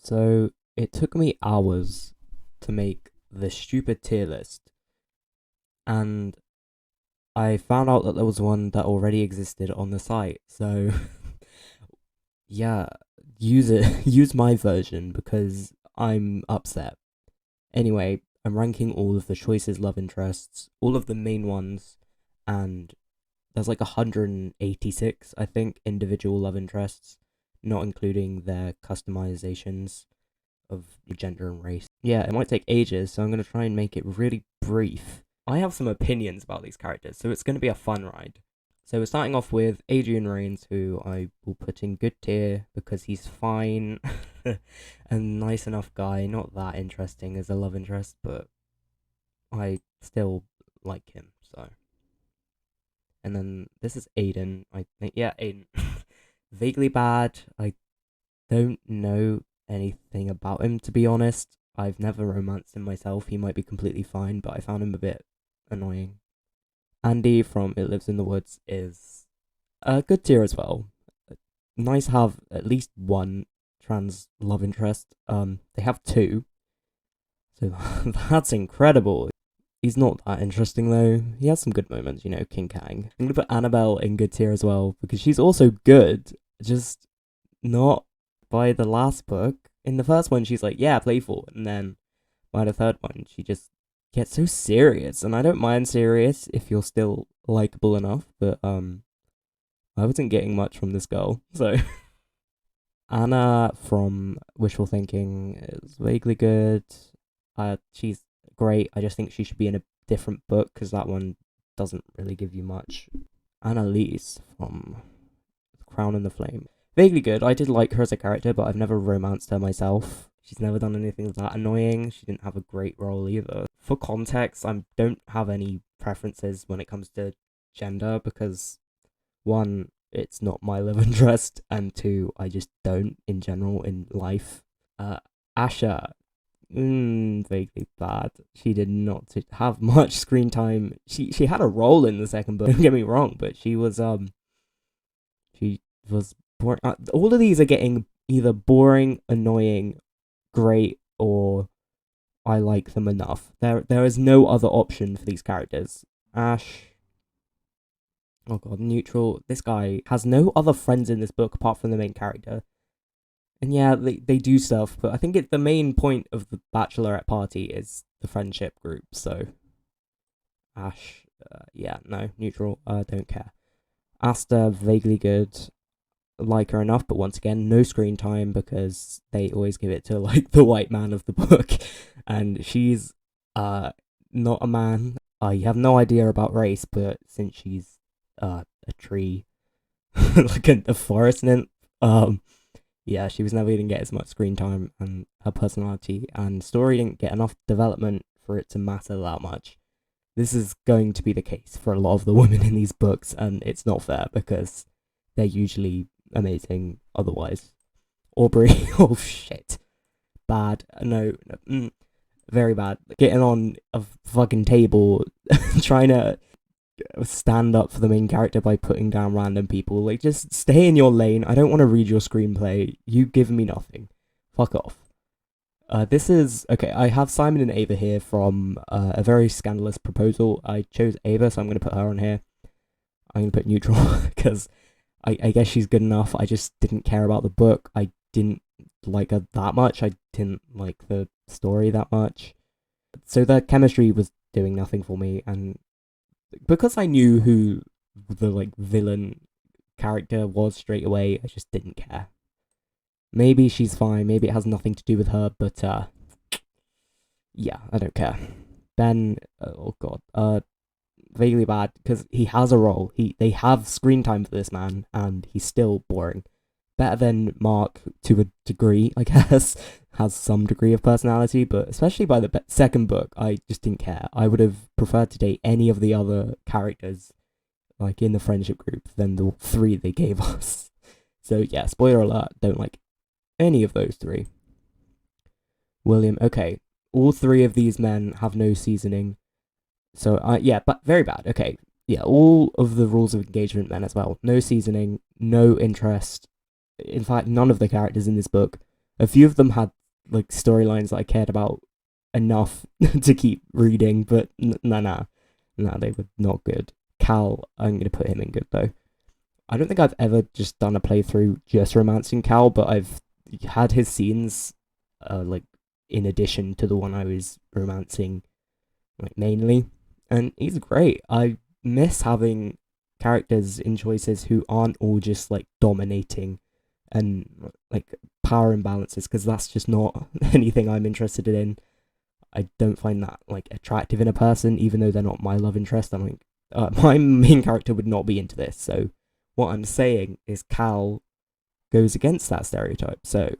So it took me hours to make this stupid tier list, and I found out that there was one that already existed on the site. So yeah, use it. Use my version because I'm upset. Anyway, I'm ranking all of the choices love interests, all of the main ones, and there's like 186, I think, individual love interests, not including their customizations of gender and race. Yeah, it might take ages, so I'm going to try and make it really brief. I have some opinions about these characters, so it's going to be a fun ride. So we're starting off with Adrian Rains, who I will put in good tier because he's fine, a nice enough guy, not that interesting as a love interest, but I still like him, so. And then this is Aiden, I think, yeah, Aiden. Vaguely bad, I don't know anything about him, to be honest. I've never romanced him myself. He might be completely fine, but I found him a bit annoying. Andy from It Lives in the Woods is a good tier as well. Nice to have at least one trans love interest. They have two, so that's incredible. He's not that interesting though. He has some good moments, King Kang. I'm gonna put Annabelle in good tier as well because she's also good, just not by the last book. In the first one, she's like, yeah, playful, and then by the third one, she just gets so serious. And I don't mind serious if you're still likable enough, but I wasn't getting much from this girl. So Anna from Wishful Thinking is vaguely good. She's great. I just think she should be in a different book because that one doesn't really give you much. Annalise from Crown and the Flame. Vaguely good. I did like her as a character, but I've never romanced her myself. She's never done anything that annoying. She didn't have a great role either. For context, I don't have any preferences when it comes to gender because, one, it's not my love interest, and two, I just don't in general in life. Asha, vaguely bad. She did not have much screen time. She had a role in the second book. Don't get me wrong, but she was boring. All of these are getting either boring, annoying, great, or I like them enough. There is no other option for these characters. Ash. Oh god, neutral. This guy has no other friends in this book apart from the main character. And yeah, they do stuff, but I think the main point of the bachelorette party is the friendship group, so. Ash, yeah, no, neutral, don't care. Asta, vaguely good. Like her enough, but once again, no screen time because they always give it to like the white man of the book, and she's not a man. You have no idea about race, but since she's a tree, like a forest nymph, yeah, she was never gonna get as much screen time, and her personality and story didn't get enough development for it to matter that much. This is going to be the case for a lot of the women in these books, and it's not fair because they're usually amazing otherwise. Aubrey, oh shit. Bad. No, very bad. Getting on a fucking table, trying to stand up for the main character by putting down random people. Like, just stay in your lane. I don't want to read your screenplay. You give me nothing. Fuck off. This is okay. I have Simon and Ava here from A Very Scandalous Proposal. I chose Ava, so I'm going to put her on here. I'm going to put neutral because I guess she's good enough. I just didn't care about the book. I didn't like her that much. I didn't like the story that much. So the chemistry was doing nothing for me, and because I knew who the like villain character was straight away, I just didn't care. Maybe she's fine, maybe it has nothing to do with her, but yeah, I don't care. Ben, oh god, vaguely bad because he has a role. They have screen time for this man, and he's still boring. Better than Mark to a degree, I guess. Has some degree of personality, but especially by the second book, I just didn't care. I would have preferred to date any of the other characters, like in the friendship group, than the three they gave us. So yeah, spoiler alert, don't like any of those three. William, okay, all three of these men have no seasoning. So, yeah, but very bad. Okay, yeah, all of the rules of engagement men as well. No seasoning, no interest. In fact, none of the characters in this book A few of them had like storylines that I cared about enough to keep reading, but nah, they were not good. Cal, I'm gonna put him in good though. I don't think I've ever just done a playthrough just romancing Cal, but I've had his scenes, like in addition to the one I was romancing, like mainly, and he's great. I miss having characters in choices who aren't all just like dominating and like power imbalances, because that's just not anything I'm interested in. I don't find that like attractive in a person, even though they're not my love interest. I'm like, my main character would not be into this. So what I'm saying is Cal goes against that stereotype. So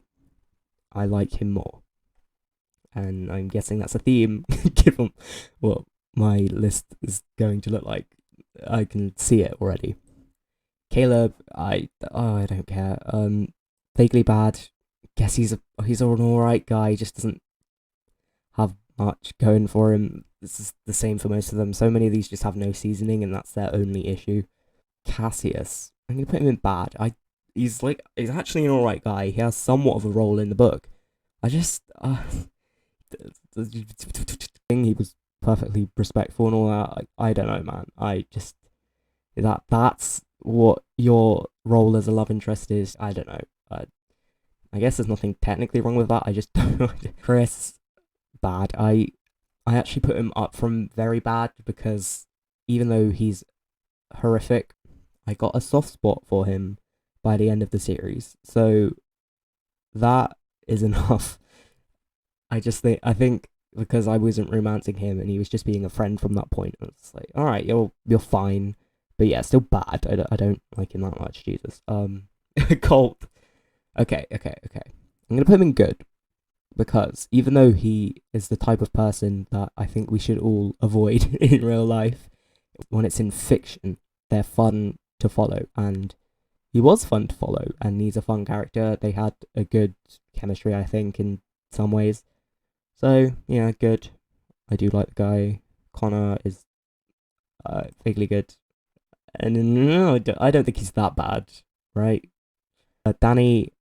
I like him more, and I'm guessing that's a theme given what my list is going to look like. I can see it already. Caleb, I don't care. Vaguely bad. Guess he's an alright guy. He just doesn't have much going for him. This is the same for most of them. So many of these just have no seasoning, and that's their only issue. Cassius, I'm gonna put him in bad. He's actually an alright guy. He has somewhat of a role in the book. I just he was perfectly respectful and all that. I don't know, man. I just that's what your role as a love interest is. I don't know. I guess there's nothing technically wrong with that. I just don't know. Chris, bad. I actually put him up from very bad because even though he's horrific, I got a soft spot for him by the end of the series. So that is enough. I think because I wasn't romancing him and he was just being a friend from that point, it's like, all right, you're fine, but yeah, still bad. I don't like him that much. Jesus. Colt. Okay. I'm gonna put him in good because even though he is the type of person that I think we should all avoid in real life, when it's in fiction, they're fun to follow, and he was fun to follow, and he's a fun character. They had a good chemistry, I think, in some ways. So yeah, good. I do like the guy. Connor is vaguely good, and no, I don't think he's that bad, right? Danny,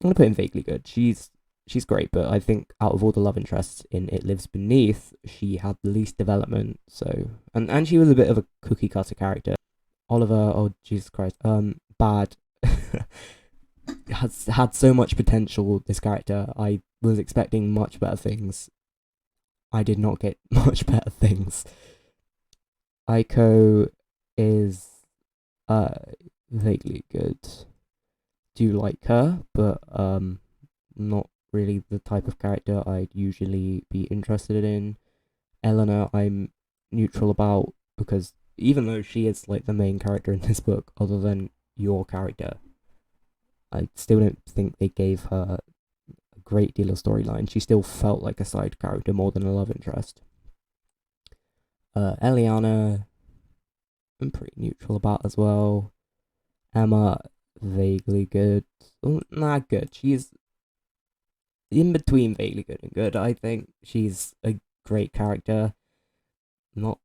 I'm gonna put him vaguely good. She's great, but I think out of all the love interests in It Lives Beneath, she had the least development. So and she was a bit of a cookie cutter character. Oliver, oh Jesus Christ, bad. Has had so much potential, this character. I was expecting much better things. I did not get much better things. Aiko is vaguely good. Do like her, but not really the type of character I'd usually be interested in. Eleanor, I'm neutral about because even though she is like the main character in this book, other than your character, I still don't think they gave her a great deal of storyline. She still felt like a side character more than a love interest. Eliana, I'm pretty neutral about as well. Emma, vaguely good. Not good. She's in between vaguely good and good. I think she's a great character. Not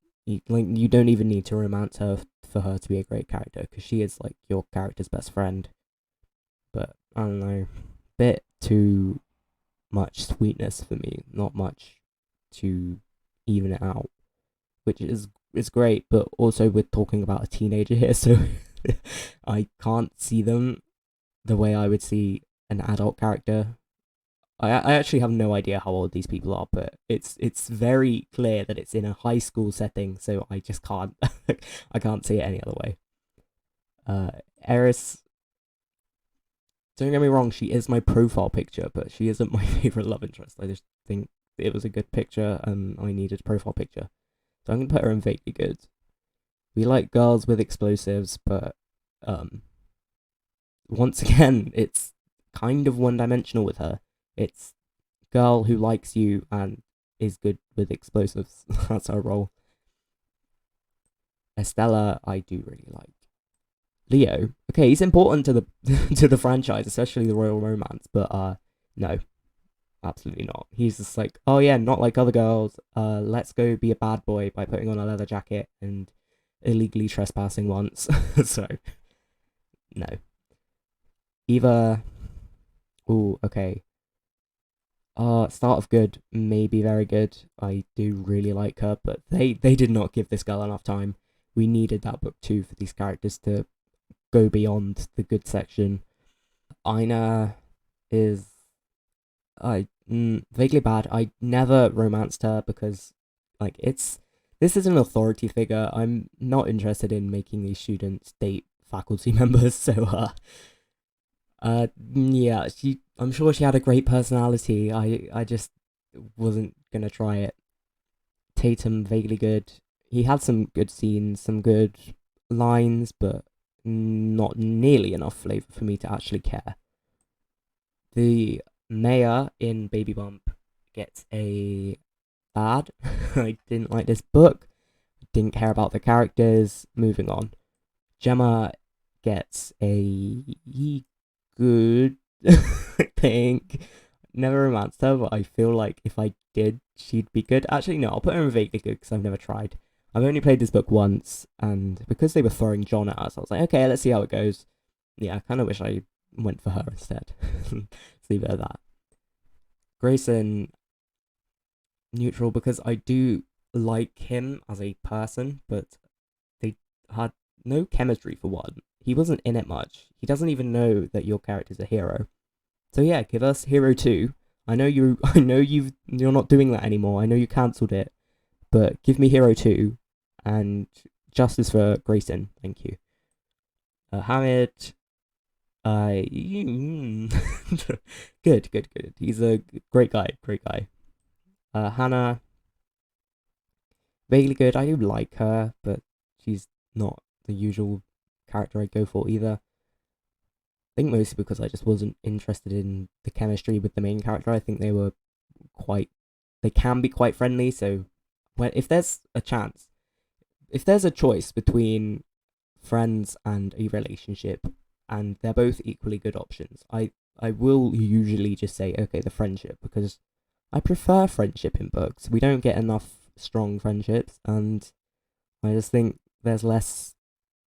like you don't even need to romance her for her to be a great character because she is like your character's best friend. But I don't know, bit too much sweetness for me. Not much to even it out, which is great. But also we're talking about a teenager here, so I can't see them the way I would see an adult character. I actually have no idea how old these people are, but it's very clear that it's in a high school setting, so I just can't I can't see it any other way. Eris, don't get me wrong, she is my profile picture, but she isn't my favorite love interest. I just think it was a good picture and I needed a profile picture. So I'm gonna put her in vaguely good. We like girls with explosives, but once again, it's kind of one-dimensional with her. It's girl who likes you and is good with explosives. That's her role. Estella, I do really like. Leo, okay, he's important to the to the franchise, especially the royal romance, but no, absolutely not. He's just like, oh yeah, not like other girls. Let's go be a bad boy by putting on a leather jacket and illegally trespassing once. So no. Eva, Ooh, okay. Start of good, maybe very good. I do really like her, but they did not give this girl enough time. We needed that book too for these characters to go beyond the good section. Ina is vaguely bad. I never romanced her because like it's this is an authority figure. I'm not interested in making these students date faculty members. So yeah, she. I'm sure she had a great personality. I just wasn't gonna try it. Tatum vaguely good. He had some good scenes, some good lines, but not nearly enough flavor for me to actually care. The mayor in Baby Bump gets a bad. I didn't like this book. Didn't care about the characters. Moving on. Gemma gets a good. I think. Never romanced her, but I feel like if I did, she'd be good. Actually, no, I'll put her in vaguely good because I've never tried. I've only played this book once, and because they were throwing John at us, I was like, okay, let's see how it goes. Yeah, I kind of wish I went for her instead. Let's leave it at that. Grayson, neutral because I do like him as a person, but they had no chemistry for one. He wasn't in it much. He doesn't even know that your character's a hero. So yeah, give us Hero 2. I know you you're not doing that anymore. I know you cancelled it, but give me Hero 2 and justice for Grayson. Thank you. Hamid, good, good, good. He's a great guy, great guy. Hannah, vaguely good. I do like her, but she's not the usual character I'd go for either. I think mostly because I just wasn't interested in the chemistry with the main character. I think they can be quite friendly. So, if there's a chance, if there's a choice between friends and a relationship, and they're both equally good options, I will usually just say okay, the friendship because I prefer friendship in books. We don't get enough strong friendships, and I just think there's less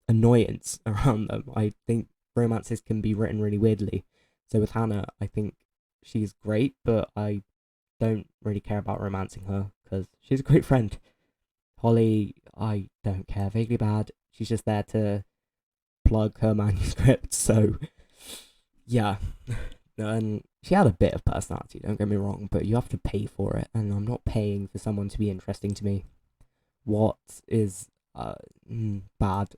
annoyance around them. I think romances can be written really weirdly. So with Hannah, I think she's great, but I don't really care about romancing her because she's a great friend. Holly, I don't care. Vaguely bad. She's just there to plug her manuscript. So yeah, and she had a bit of personality. Don't get me wrong, but you have to pay for it, and I'm not paying for someone to be interesting to me. What is bad?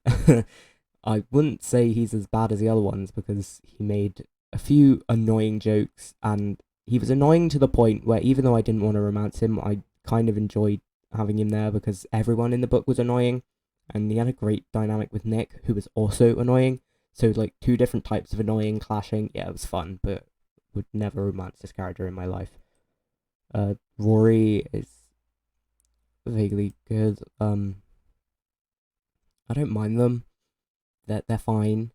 I wouldn't say he's as bad as the other ones because he made a few annoying jokes and he was annoying to the point where even though I didn't want to romance him, I kind of enjoyed having him there because everyone in the book was annoying and he had a great dynamic with Nick who was also annoying. So like two different types of annoying clashing. Yeah, it was fun, but would never romance this character in my life. Rory is vaguely good. I don't mind them. They're fine.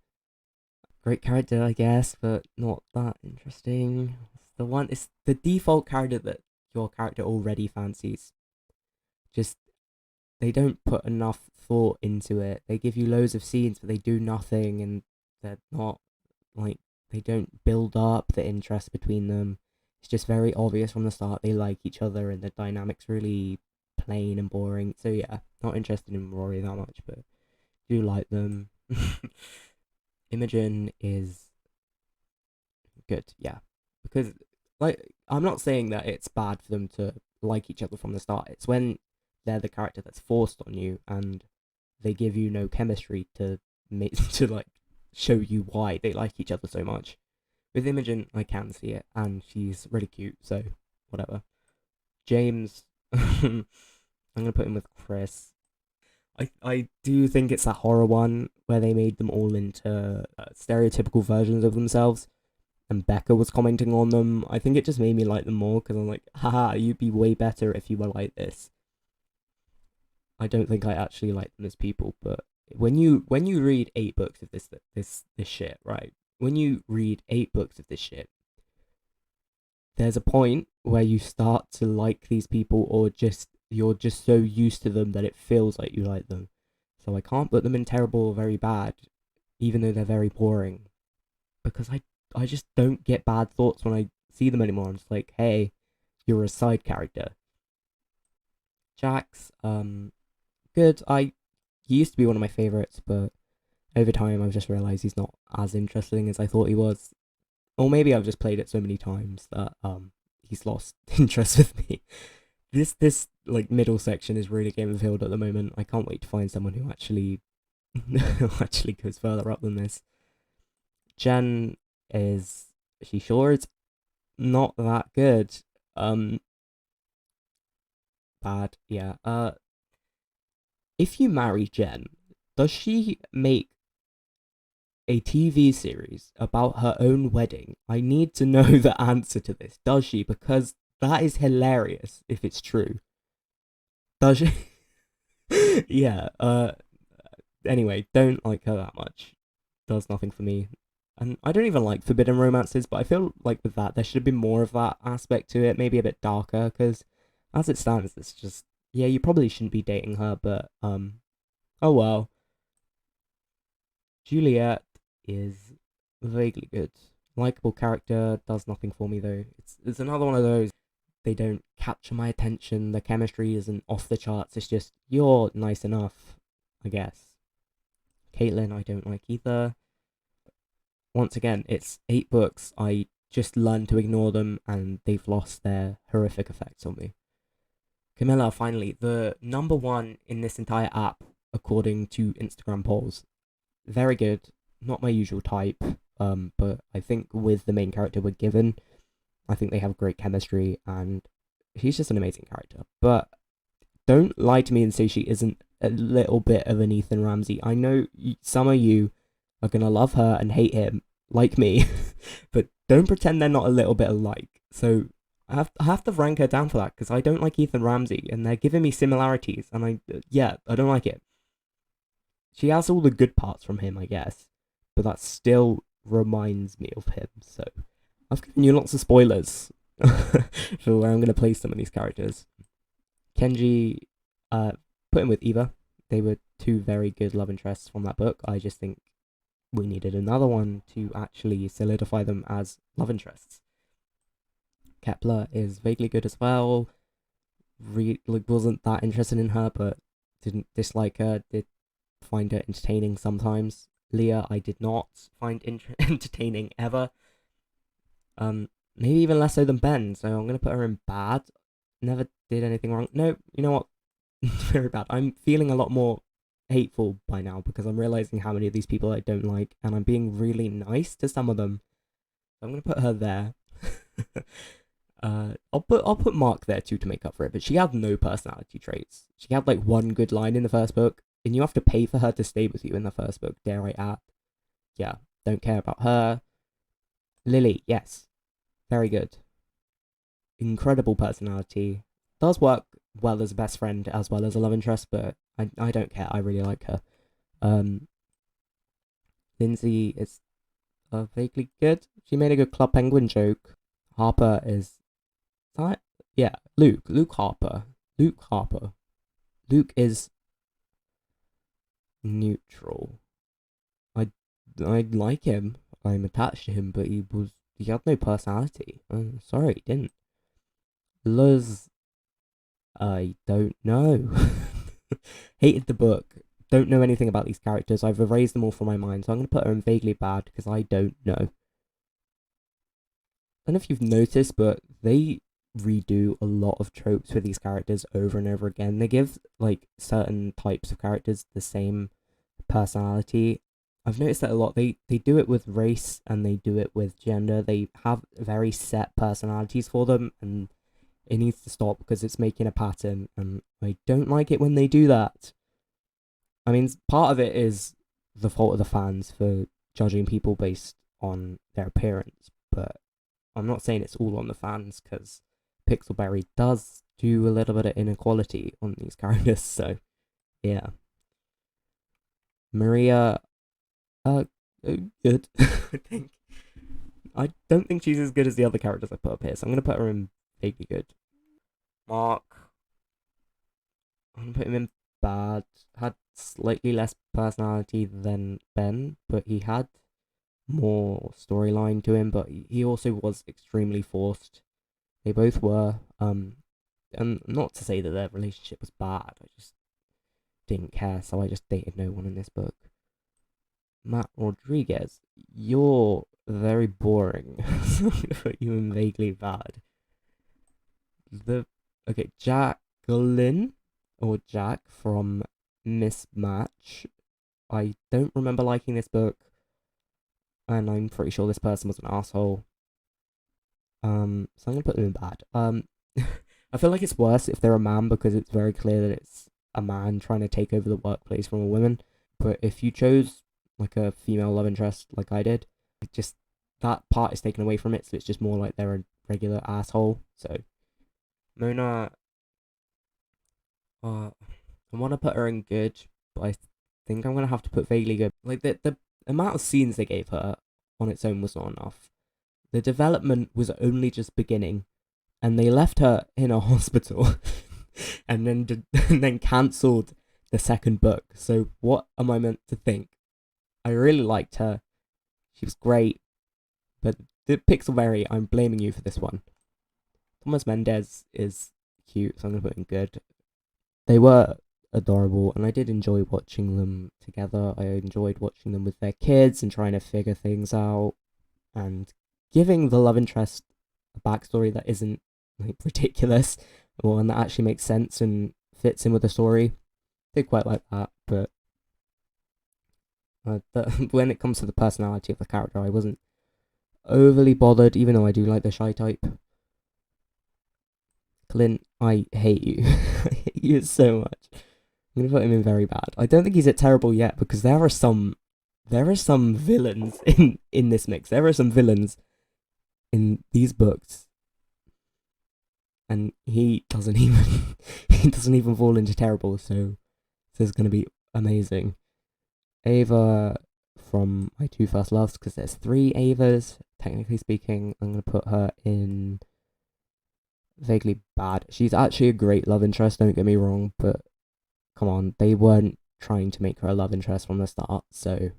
Great character, I guess, but not that interesting. It's the default character that your character already fancies. Just they don't put enough thought into it. They give you loads of scenes, but they do nothing, and they're not like they don't build up the interest between them. It's just very obvious from the start they like each other, and the dynamics really plain and boring. So yeah, not interested in Rory that much, but do like them. Imogen is good, yeah. Because like I'm not saying that it's bad for them to like each other from the start. It's when they're the character that's forced on you and they give you no chemistry to make to like show you why they like each other so much. With Imogen, I can see it, and she's really cute, so whatever. James, I'm gonna put him with Chris. I do think it's that horror one where they made them all into stereotypical versions of themselves and Becca was commenting on them. I think it just made me like them more because I'm like, haha, you'd be way better if you were like this. I don't think I actually like them as people, but when you read 8 books of this shit, right? When you read 8 books of this shit, there's a point where you start to like these people, or just you're just so used to them that it feels like you like them. So I can't put them in terrible or very bad, even though they're very boring, because just don't get bad thoughts when I see them anymore. I'm just like, hey, you're a side character. Jax, good. He used to be one of my favorites, but over time I've just realized he's not as interesting as I thought he was. Or maybe I've just played it so many times that he's lost interest with me. This like middle section is really game of Hild at the moment. I can't wait to find someone who actually who actually goes further up than this. Jen is she sure is not that good. Um Bad, yeah. If you marry Jen, does she make a TV series about her own wedding? I need to know the answer to this. Does she? Because that is hilarious if it's true. Does she? Yeah. Anyway, don't like her that much. Does nothing for me. And I don't even like forbidden romances, but I feel like with that there should have been more of that aspect to it, maybe a bit darker, because as it stands, it's just yeah, you probably shouldn't be dating her, but oh well. Juliet is vaguely good. Likeable character, does nothing for me though. It's another one of those. They don't capture my attention. The chemistry isn't off the charts. It's just you're nice enough, I guess. Caitlyn, I don't like either. Once again, it's 8 books. I just learned to ignore them, and they've lost their horrific effects on me. Camilla, finally, the number one in this entire app, according to Instagram polls. Very good. Not my usual type, but I think with the main character we're given, I think they have great chemistry, and she's just an amazing character. But don't lie to me and say she isn't a little bit of an Ethan Ramsey. I know some of you are gonna love her and hate him, like me, but don't pretend they're not a little bit alike. So I have to rank her down for that because I don't like Ethan Ramsey, and they're giving me similarities, and I don't like it. She has all the good parts from him, I guess, but that still reminds me of him. So I've given you lots of spoilers for where I'm going to place some of these characters. Kenji, put him with Eva. They were two very good love interests from that book. I just think we needed another one to actually solidify them as love interests. Kepler is vaguely good as well. Wasn't that interested in her, but didn't dislike her. Did find her entertaining sometimes. Leah, I did not find entertaining ever. Maybe even less so than Ben. So I'm gonna put her in bad. Never did anything wrong. No, you know what? Very bad. I'm feeling a lot more hateful by now because I'm realizing how many of these people I don't like, and I'm being really nice to some of them. I'm gonna put her there. I'll put Mark there too to make up for it. But she had no personality traits. She had like one good line in the first book, and you have to pay for her to stay with you in the first book. Dare I add? Yeah, don't care about her. Lily, yes, very good. Incredible personality. Does work well as a best friend as well as a love interest, but I don't care. I really like her. Lindsay is vaguely good. She made a good Club Penguin joke. Harper is that? Yeah, Luke Harper. Luke Harper. Luke is neutral. I like him. I'm attached to him, but he had no personality. Sorry, he didn't. Luz, I don't know. Hated the book. Don't know anything about these characters. I've erased them all from my mind, so I'm gonna put her in vaguely bad because I don't know. I don't know if you've noticed, but they redo a lot of tropes for these characters over and over again. They give like certain types of characters the same personality. I've noticed that a lot. They do it with race and they do it with gender. They have very set personalities for them, and it needs to stop because it's making a pattern, and I don't like it when they do that. I mean, part of it is the fault of the fans for judging people based on their appearance, but I'm not saying it's all on the fans because Pixelberry does do a little bit of inequality on these characters, so yeah. Maria, good. I don't think she's as good as the other characters I put up here, so I'm gonna put her in vaguely good. Mark, I'm gonna put him in bad. Had slightly less personality than Ben, but he had more storyline to him, but he also was extremely forced. They both were. And not to say that their relationship was bad. I just didn't care, so I just dated no one in this book. Matt Rodriguez, you're very boring. So I'm gonna put you in vaguely bad. Jacqueline or Jack from Mismatch. I don't remember liking this book, and I'm pretty sure this person was an asshole. So I'm gonna put them in bad. I feel like it's worse if they're a man because it's very clear that it's a man trying to take over the workplace from a woman. But if you chose like a female love interest like I did, just that part is taken away from it, so it's just more like they're a regular asshole. So Mona, I want to put her in good, but I think I'm gonna have to put vaguely good. Like the amount of scenes they gave her on its own was not enough. The development was only just beginning, and they left her in a hospital, and then cancelled the second book. So what am I meant to think? I really liked her. She was great, but the Pixelberry, I'm blaming you for this one. Thomas Mendez is cute, so I'm gonna put in good. They were adorable, and I did enjoy watching them together. I enjoyed watching them with their kids and trying to figure things out, and giving the love interest a backstory that isn't like ridiculous, or one that actually makes sense and fits in with the story. Did quite like that, but when it comes to the personality of the character, I wasn't overly bothered, even though I do like the shy type. Clint, I hate you. I hate you so much. I'm gonna put him in very bad. I don't think he's at terrible yet because there are some villains in this mix. There are some villains in these books, and he doesn't even fall into terrible. So this is gonna be amazing. Ava from My Two First Loves, because there's 3 Avas, technically speaking. I'm going to put her in vaguely bad. She's actually a great love interest, don't get me wrong, but come on, they weren't trying to make her a love interest from the start, so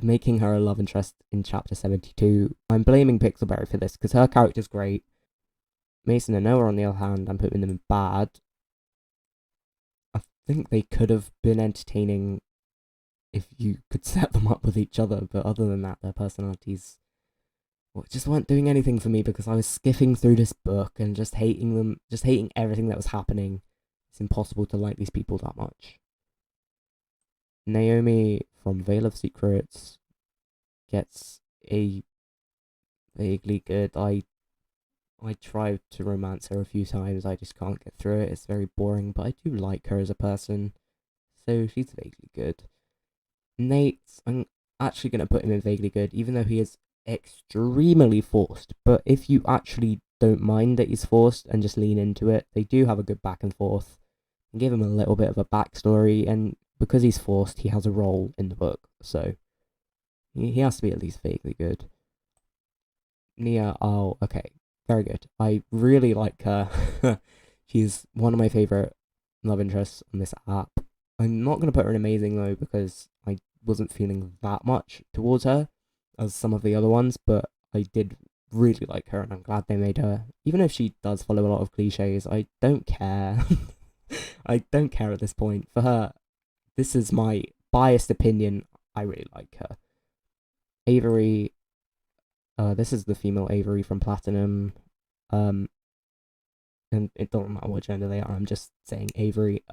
making her a love interest in chapter 72, I'm blaming Pixelberry for this, because her character's great. Mason and Noah, on the other hand, I'm putting them in bad. I think they could have been entertaining if you could set them up with each other, but other than that, their personalities just weren't doing anything for me because I was skipping through this book and just hating them, just hating everything that was happening. It's impossible to like these people that much. Naomi from Veil of Secrets gets a vaguely good. I tried to romance her a few times, I just can't get through it. It's very boring, but I do like her as a person, so she's vaguely good. Nate, I'm actually going to put him in vaguely good, even though he is extremely forced. But if you actually don't mind that he's forced and just lean into it, they do have a good back and forth. And give him a little bit of a backstory, and because he's forced, he has a role in the book. So he has to be at least vaguely good. Nia, oh, okay, very good. I really like her. She's one of my favorite love interests on this app. I'm not going to put her in amazing though, because I wasn't feeling that much towards her as some of the other ones, but I did really like her, and I'm glad they made her. Even if she does follow a lot of cliches, I don't care. I don't care at this point. For her, this is my biased opinion. I really like her. Avery, this is the female Avery from Platinum. And it doesn't matter what gender they are, I'm just saying Avery.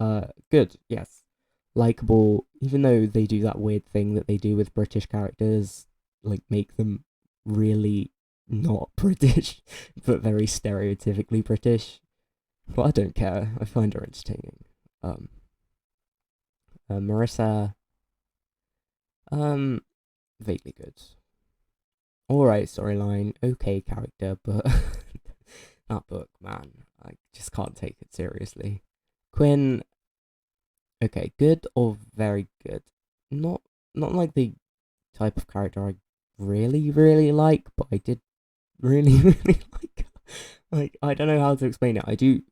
Good, yes. Likeable, even though they do that weird thing that they do with British characters, like make them really not British, but very stereotypically British. But I don't care. I find her entertaining. Marissa, vaguely good. Alright storyline, okay character, but that book, man, I just can't take it seriously. Quinn, okay, good or very good. Not like the type of character I really like, but I did really like her. Like, I don't know how to explain it. I do.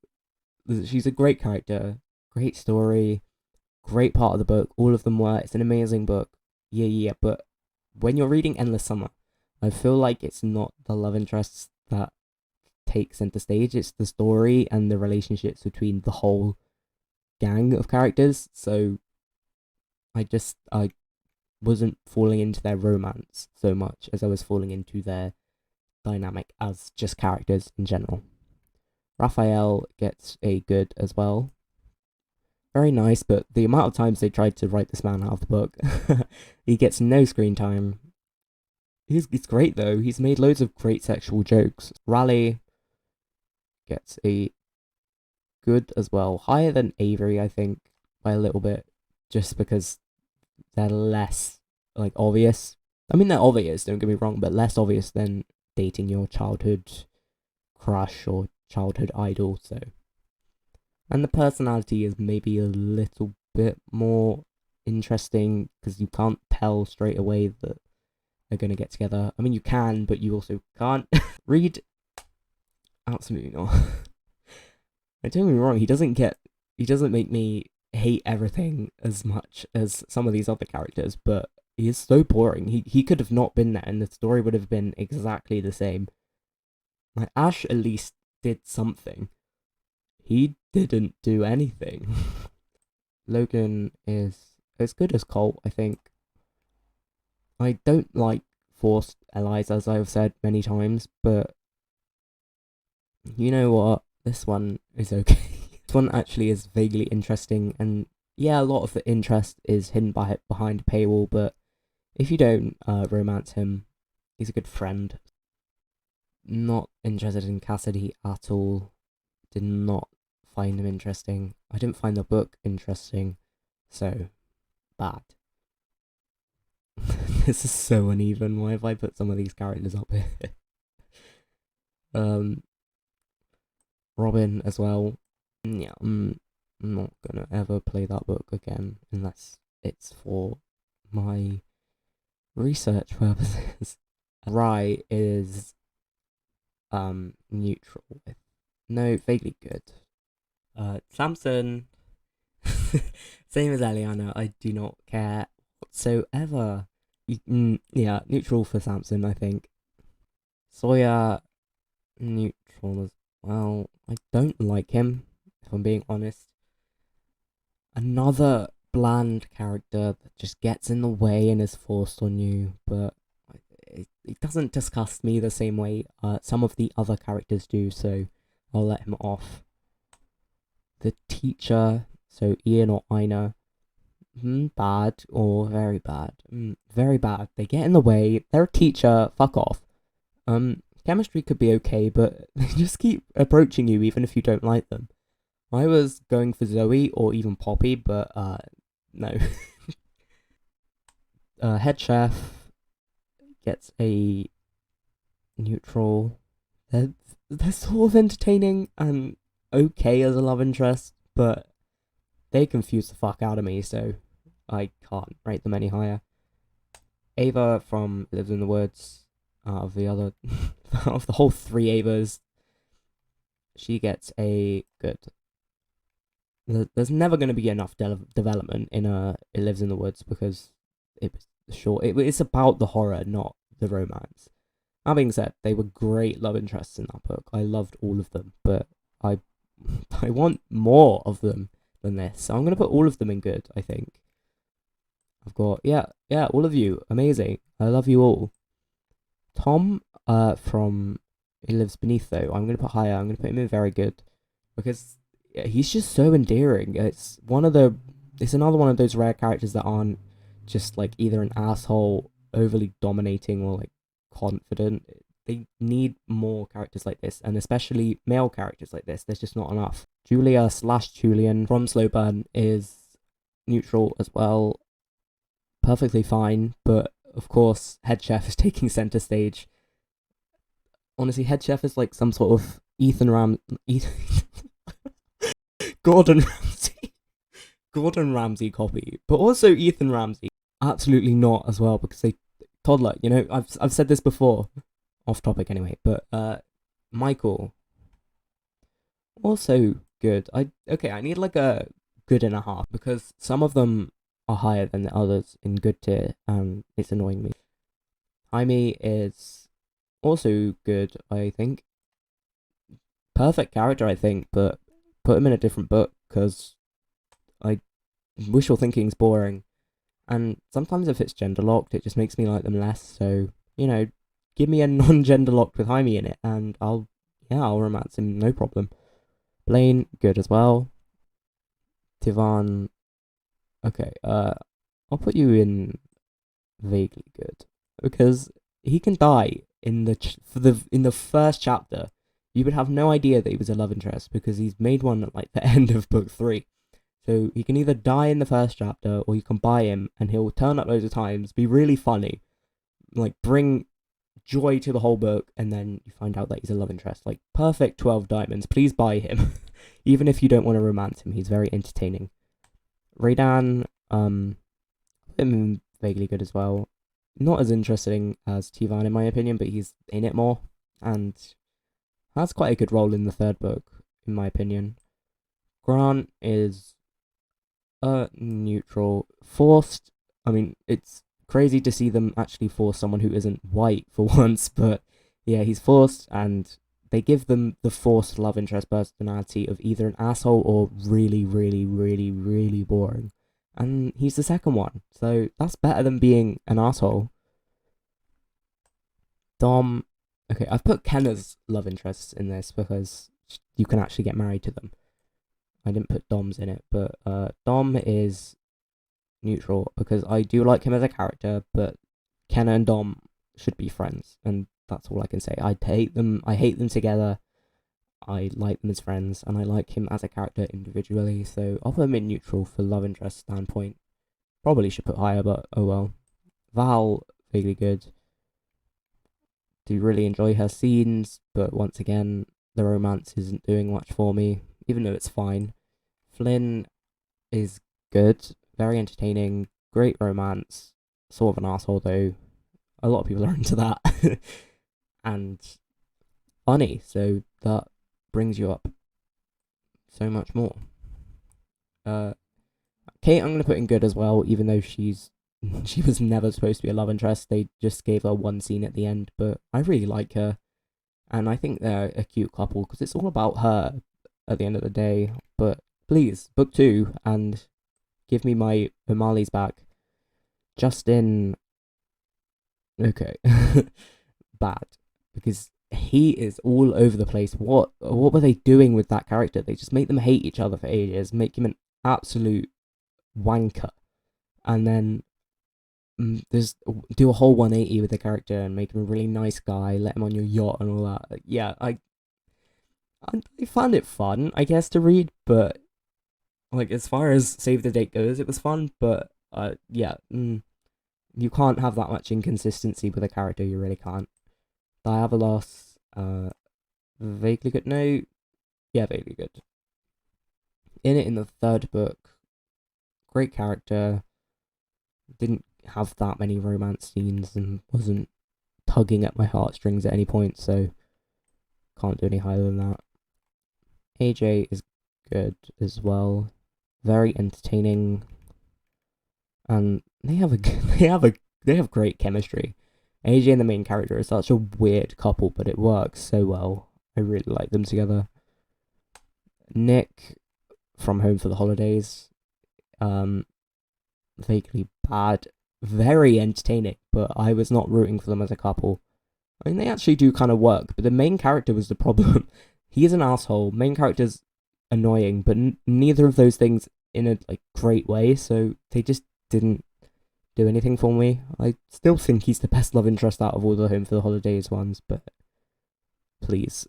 She's a great character, great story, great part of the book. All of them were. It's an amazing book. Yeah, but when you're reading Endless Summer, I feel like it's not the love interests that take center stage, it's the story and the relationships between the whole gang of characters. So I wasn't falling into their romance so much as I was falling into their dynamic as just characters in general. Raphael gets a good as well. Very nice, but the amount of times they tried to write this man out of the book, he gets no screen time. He's great though. He's made loads of great sexual jokes. Raleigh gets a good as well, higher than Avery, I think, by a little bit, just because they're less like obvious. I mean, they're obvious, don't get me wrong, but less obvious than dating your childhood crush or childhood idol. So, and the personality is maybe a little bit more interesting because you can't tell straight away that they're gonna get together. I mean, you can, but you also can't. Reed, absolutely not. Don't get me wrong, he doesn't make me hate everything as much as some of these other characters, but he is so boring. He could have not been there and the story would have been exactly the same. Like, Ash at least did something. He didn't do anything. Logan is as good as Colt, I think. I don't like forced allies, as I've said many times, but you know what? This one is okay. This one actually is vaguely interesting, and yeah, a lot of the interest is hidden behind a paywall, but if you don't romance him, he's a good friend. Not interested in Cassidy at all. Did not find him interesting. I didn't find the book interesting, so bad. This is so uneven. Why have I put some of these characters up here? Robin as well. Yeah, I'm not gonna ever play that book again unless it's for my research purposes. Rye is neutral with no, vaguely good. Samson, same as Eliana, I do not care whatsoever. Yeah, neutral for Samson, I think. Sawyer, neutral as well. I don't like him, if I'm being honest. Another bland character that just gets in the way and is forced on you, but it doesn't disgust me the same way some of the other characters do, so I'll let him off. The teacher, so Ian or Ina, bad or very bad. Very bad. They get in the way. They're a teacher. Fuck off. Chemistry could be okay, but they just keep approaching you even if you don't like them. I was going for Zoe or even Poppy, but no. Head chef gets a neutral. They're sort of entertaining and okay as a love interest, but they confuse the fuck out of me, so I can't rate them any higher. Ava from Lives in the Woods, out of the other, out of the whole three Avas, she gets a good. There's never going to be enough development in It Lives in the Woods because it's short. It's about the horror, not the romance. That being said, they were great love interests in that book. I loved all of them, but I want more of them than this. So I'm going to put all of them in good, I think. I've got, yeah, all of you. Amazing. I love you all. Tom from He Lives Beneath, though, I'm going to put higher. I'm going to put him in very good because he's just so endearing. It's another one of those rare characters that aren't just like either an asshole, overly dominating, or like confident. They need more characters like this, and especially male characters like this. There's just not enough. Julia/Julian from Slow Burn is neutral as well. Perfectly fine, but of course, Head Chef is taking center stage. Honestly, Head Chef is like some sort of Gordon Ramsay copy, but also Ethan Ramsay. Absolutely not as well, because toddler. You know, I've said this before, off topic anyway. But Michael, also good. I need like a good and a half because some of them are higher than the others in good tier, and it's annoying me. Jaime is also good, I think. Perfect character, I think, but put him in a different book because I wishful thinking's boring. And sometimes if it's gender locked, it just makes me like them less. So, give me a non-gender locked with Jaime in it, and I'll romance him, no problem. Blaine, good as well. Tivan, okay. I'll put you in vaguely good because he can die in the first chapter. You would have no idea that he was a love interest because he's made one at like the end of book 3. So he can either die in the first chapter or you can buy him and he'll turn up loads of times, be really funny, like bring joy to the whole book, and then you find out that he's a love interest. Like perfect 12 diamonds. Please buy him. Even if you don't want to romance him, he's very entertaining. Raydan, him vaguely good as well. Not as interesting as Tivan in my opinion, but he's in it more and has quite a good role in the third book, in my opinion. Grant is neutral. Forced. I mean, it's crazy to see them actually force someone who isn't white for once, but yeah, he's forced, and they give them the forced love interest personality of either an asshole or really, really, really, really boring. And he's the second one, so that's better than being an asshole. Dom. Okay, I've put Kenna's love interests in this because you can actually get married to them. I didn't put Dom's in it, but Dom is neutral because I do like him as a character, but Kenna and Dom should be friends, and that's all I can say. I hate them together. I like them as friends, and I like him as a character individually, so I'll put him in neutral for love interest standpoint. Probably should put higher, but oh well. Val, vaguely good. Do really enjoy her scenes, but once again, the romance isn't doing much for me, even though it's fine. Flynn is good, very entertaining, great romance, sort of an asshole though. A lot of people are into that. And funny, so that brings you up so much more. Kate, I'm gonna put in good as well, even though she was never supposed to be a love interest. They just gave her one scene at the end, but I really like her, and I think they're a cute couple because it's all about her at the end of the day. But please, book 2 and give me my O'Malley's back. Justin, okay, bad because he is all over the place. What were they doing with that character? They just make them hate each other for ages, make him an absolute wanker, and then just do a whole 180 with the character and make him a really nice guy, let him on your yacht and all that. Yeah, I found it fun, I guess, to read, but like as far as save the date goes, it was fun, but yeah, you can't have that much inconsistency with a character. You really can't. Diabolos, vaguely good. No, yeah, vaguely good. In the third book, great character. Didn't have that many romance scenes and wasn't tugging at my heartstrings at any point, so can't do any higher than that. AJ is good as well, very entertaining, and they have great chemistry. AJ and the main character is such a weird couple, but it works so well. I really like them together. Nick from Home for the Holidays, vaguely bad, very entertaining, but I was not rooting for them as a couple. I mean, they actually do kind of work, but the main character was the problem. He is an asshole. Main character's annoying, but neither of those things in a great way. So they just didn't do anything for me. I still think he's the best love interest out of all the Home for the Holidays ones, but please,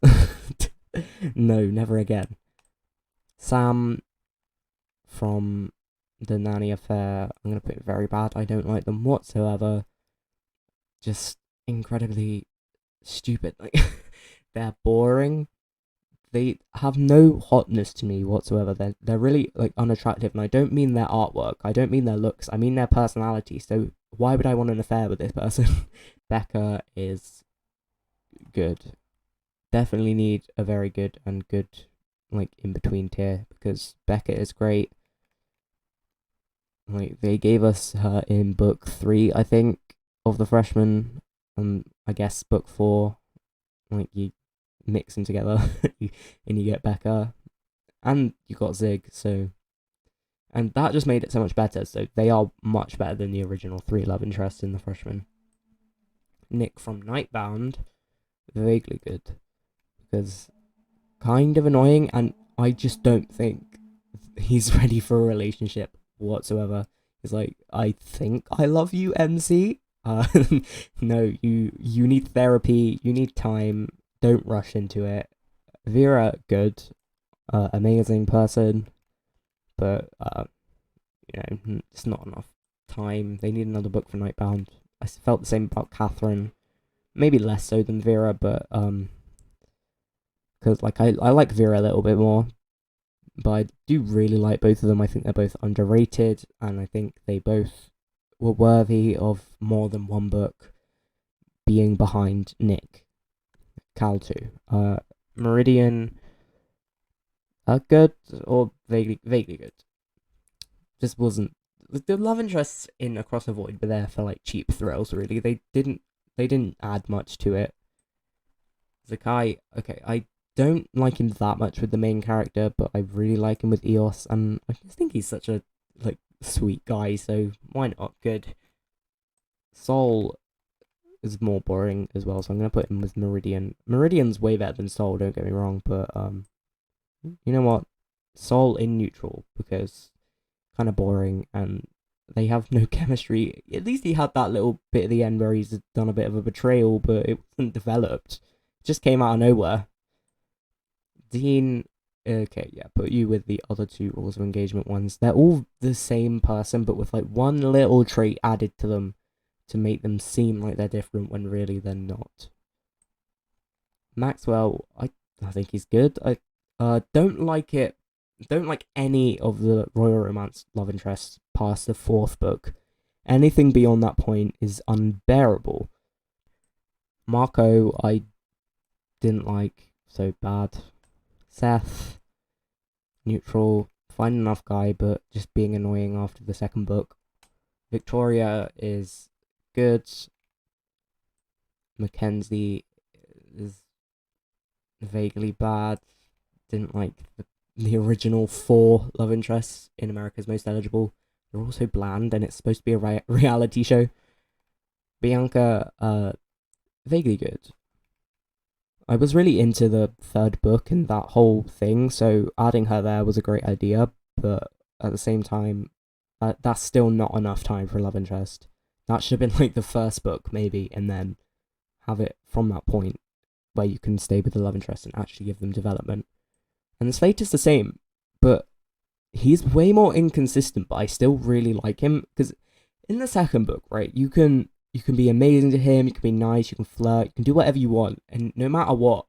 no, never again. Sam from the Nanny Affair, I'm gonna put it very bad. I don't like them whatsoever. Just incredibly stupid. Like they're boring. They have no hotness to me whatsoever. They're really unattractive, and I don't mean their artwork. I don't mean their looks. I mean their personality. So why would I want an affair with this person? Becca is good. Definitely need a very good and good in between tier because Becca is great. They gave us her in book 3, I think, of the Freshman, I guess book 4, like, you mix them together and you get Becca, and you got Zig, so, and that just made it so much better. So they are much better than the original 3 love interests in the freshman. Nick from Nightbound, vaguely good, because kind of annoying, and I just don't think he's ready for a relationship whatsoever. He's like, I think I love you, MC. No, you need therapy, you need time, don't rush into it. Vera, good, amazing person, but it's not enough time. They need another book for Nightbound. I felt the same about Catherine, maybe less so than Vera, but because like I like Vera a little bit more, but I do really like both of them. I think they're both underrated, and I think they both were worthy of more than one book being behind Nick. Cal too. Meridian, good or vaguely good. Just wasn't, the love interests in Across the Void were there for like cheap thrills. Really, they didn't add much to it. Zakai, okay, I don't like him that much with the main character, but I really like him with Eos, and I just think he's such a like sweet guy, so why not? Good. Sol is more boring as well, so I'm gonna put him with Meridian. Meridian's way better than Sol, don't get me wrong, but you know what? Sol in neutral, because kind of boring and they have no chemistry. At least he had that little bit at the end where he's done a bit of a betrayal, but it wasn't developed. It just came out of nowhere. Dean, okay, yeah, put you with the other 2 rules of engagement ones. They're all the same person, but with like one little trait added to them to make them seem like they're different when really they're not. Maxwell, I think he's good. I don't like any of the Royal Romance love interests past the 4th book. Anything beyond that point is unbearable. Marco, I didn't like, so bad. Seth, neutral, fine enough guy, but just being annoying after the 2nd book. Victoria is good. Mackenzie is vaguely bad. Didn't like the original 4 love interests in America's Most Eligible. They're also bland, and it's supposed to be a reality show. Bianca, vaguely good. I was really into the 3rd book and that whole thing, so adding her there was a great idea, but at the same time, that's still not enough time for a love interest. That should have been like the 1st book, maybe, and then have it from that point where you can stay with the love interest and actually give them development. And the Slate is the same, but he's way more inconsistent, but I still really like him, because in the 2nd book, right, you can be amazing to him, you can be nice, you can flirt, you can do whatever you want, and no matter what,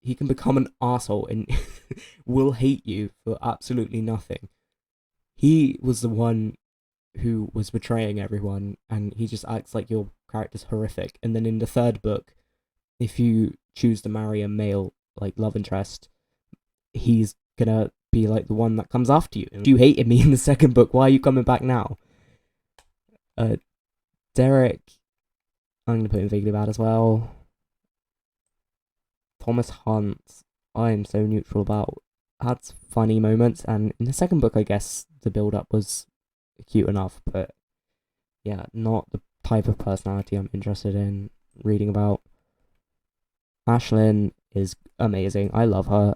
he can become an asshole and will hate you for absolutely nothing. He was the one who was betraying everyone, and he just acts like your character's horrific. And then in the 3rd book, if you choose to marry a male, like, love interest, he's gonna be like the one that comes after you. You hated me in the 2nd book, why are you coming back now? Derek, I'm gonna put him vaguely bad as well. Thomas Hunt, I'm so neutral about. Had funny moments, and in the 2nd book, I guess the build-up was cute enough, but yeah, not the type of personality I'm interested in reading about. Ashlyn is amazing. I love her.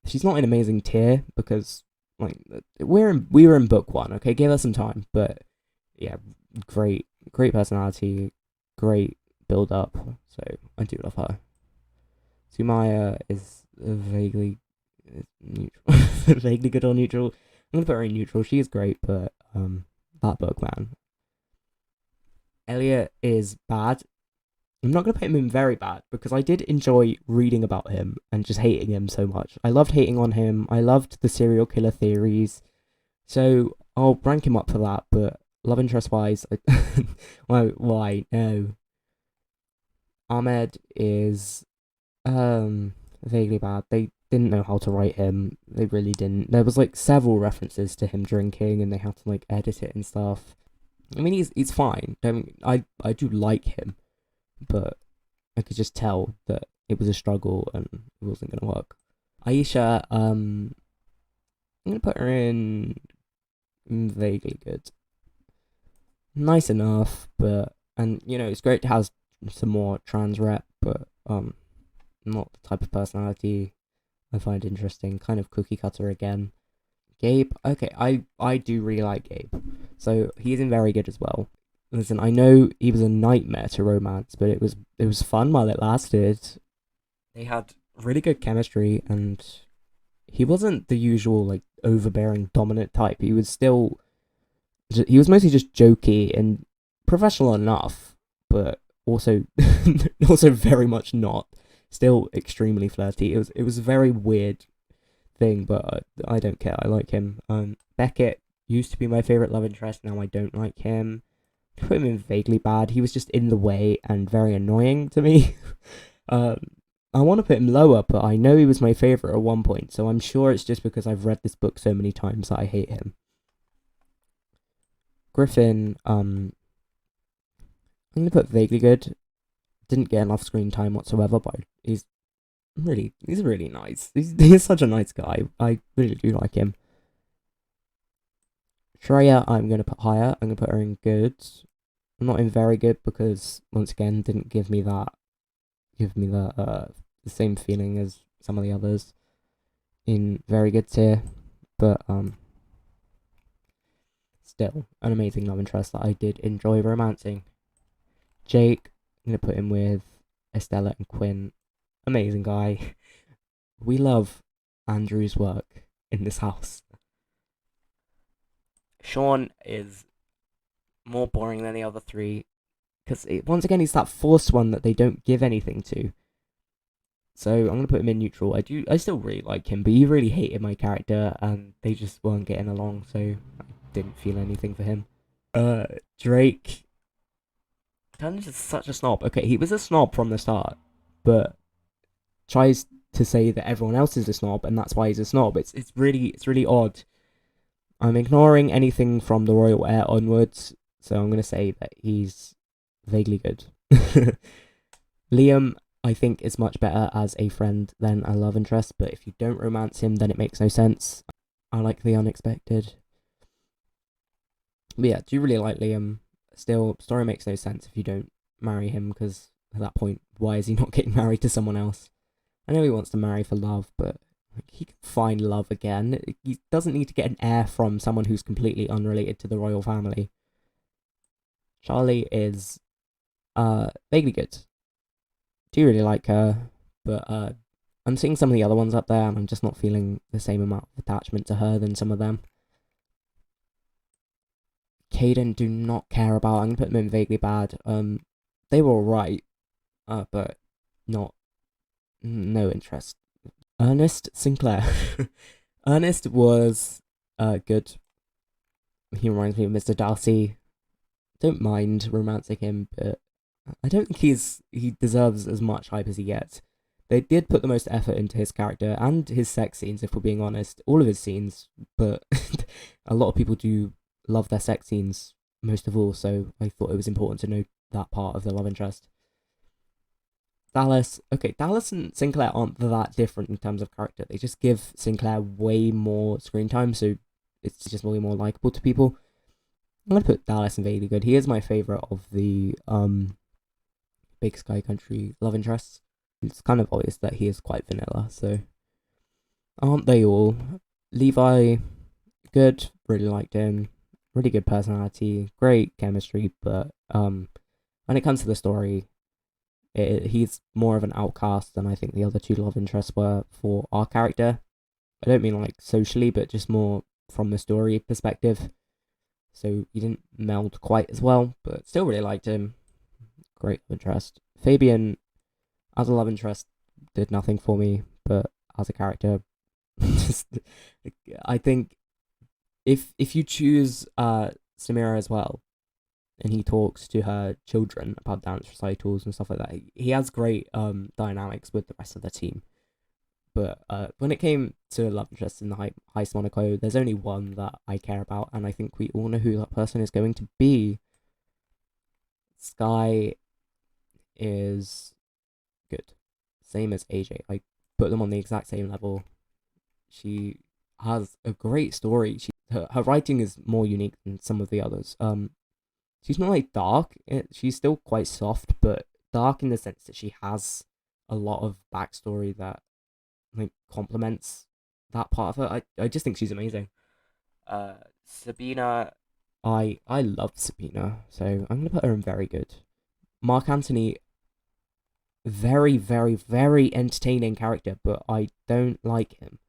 She's not an amazing tier because like we were in book 1. Okay, give her some time, but yeah, great personality, great build up. So I do love her. Sumaya is vaguely neutral, vaguely good or neutral. I'm gonna put her in neutral. She is great, but that book, man. Elliot is bad. I'm not gonna put him in very bad because I did enjoy reading about him and just hating him so much. I loved hating on him. I loved the serial killer theories. So I'll rank him up for that. But love interest wise, why no? Ahmed is vaguely bad. They didn't know how to write him. They really didn't. There was like several references to him drinking, and they had to like edit it and stuff. I mean, he's fine. I do like him, but I could just tell that it was a struggle and it wasn't going to work. Aisha, I'm going to put her in vaguely good. Nice enough, but, and, you know, it's great to have some more trans rep, but, not the type of personality I find interesting. Kind of cookie cutter again. Gabe, okay, I do really like Gabe. So he's in very good as well. Listen, I know he was a nightmare to romance, but it was fun while it lasted. They had really good chemistry, and he wasn't the usual like overbearing dominant type. He was mostly just jokey and professional enough, but also also very much not. Still extremely flirty. It was a very weird thing, but I don't care. I like him. Beckett used to be my favorite love interest. Now I don't like him. Put him in vaguely bad. He was just in the way and very annoying to me. um, I want to put him lower, but I know he was my favorite at one point, so I'm sure it's just because I've read this book so many times that I hate him. Griffin, I'm gonna put vaguely good. Didn't get enough screen time whatsoever, but he's really nice. He's such a nice guy. I really do like him. Shreya, I'm gonna put higher. I'm gonna put her in good. I'm not in very good because once again didn't give me the same feeling as some of the others in very good tier, but still an amazing love interest that I did enjoy romancing. Jake, I'm gonna put him with Estella and Quinn. Amazing guy. We love Andrew's work in this house. Sean is more boring than the other three because once again he's that forced one that they don't give anything to. So I'm gonna put him in neutral. I still really like him, but you really hated my character, and they just weren't getting along, so I didn't feel anything for him. Drake turned into such a snob. Okay, he was a snob from the start, but tries to say that everyone else is a snob, and that's why he's a snob. It's really odd. I'm ignoring anything from the royal heir onwards, so I'm gonna say that he's vaguely good. Liam, I think, is much better as a friend than a love interest, but if you don't romance him, then it makes no sense. I like the unexpected. But yeah, do you really like Liam? Still, story makes no sense if you don't marry him, because at that point, why is he not getting married to someone else? I know he wants to marry for love, but he can find love again. He doesn't need to get an heir from someone who's completely unrelated to the royal family. Charlie is vaguely good. Do really like her, but I'm seeing some of the other ones up there, and I'm just not feeling the same amount of attachment to her than some of them. Caden, do not care about. I'm gonna put them in vaguely bad. They were alright, but no interest. Ernest Sinclair. Ernest was good. He reminds me of Mr. Darcy. Don't mind romancing him, but I don't think he deserves as much hype as he gets. They did put the most effort into his character and his sex scenes, if we're being honest. All of his scenes, but a lot of people do love their sex scenes most of all, so I thought it was important to note that part of the love interest. Dallas, okay, Dallas and Sinclair aren't that different in terms of character. They just give Sinclair way more screen time, so it's just way more likable to people. I'm gonna put Dallas in vaguely good. He is my favorite of the Big Sky Country love interests. It's kind of obvious that he is quite vanilla, so aren't they all? Levi, good, really liked him. Really good personality, great chemistry, but when it comes to the story, he's more of an outcast than I think the other two love interests were for our character. I don't mean like socially, but just more from the story perspective. So he didn't meld quite as well, but still really liked him. Great love interest. Fabian, as a love interest, did nothing for me, but as a character, just, I think if you choose Samira as well, and he talks to her children about dance recitals and stuff like that, he has great dynamics with the rest of the team. But when it came to love interest in the Heist Monaco, there's only one that I care about, and I think we all know who that person is going to be. Sky is good. Same as AJ. I put them on the exact same level. She has a great story. Her writing is more unique than some of the others. She's not like dark. She's still quite soft, but dark in the sense that she has a lot of backstory that like complements that part of her. I just think she's amazing. Sabina, I love Sabina, so I'm gonna put her in very good. Mark Antony, very, very, very entertaining character, but I don't like him.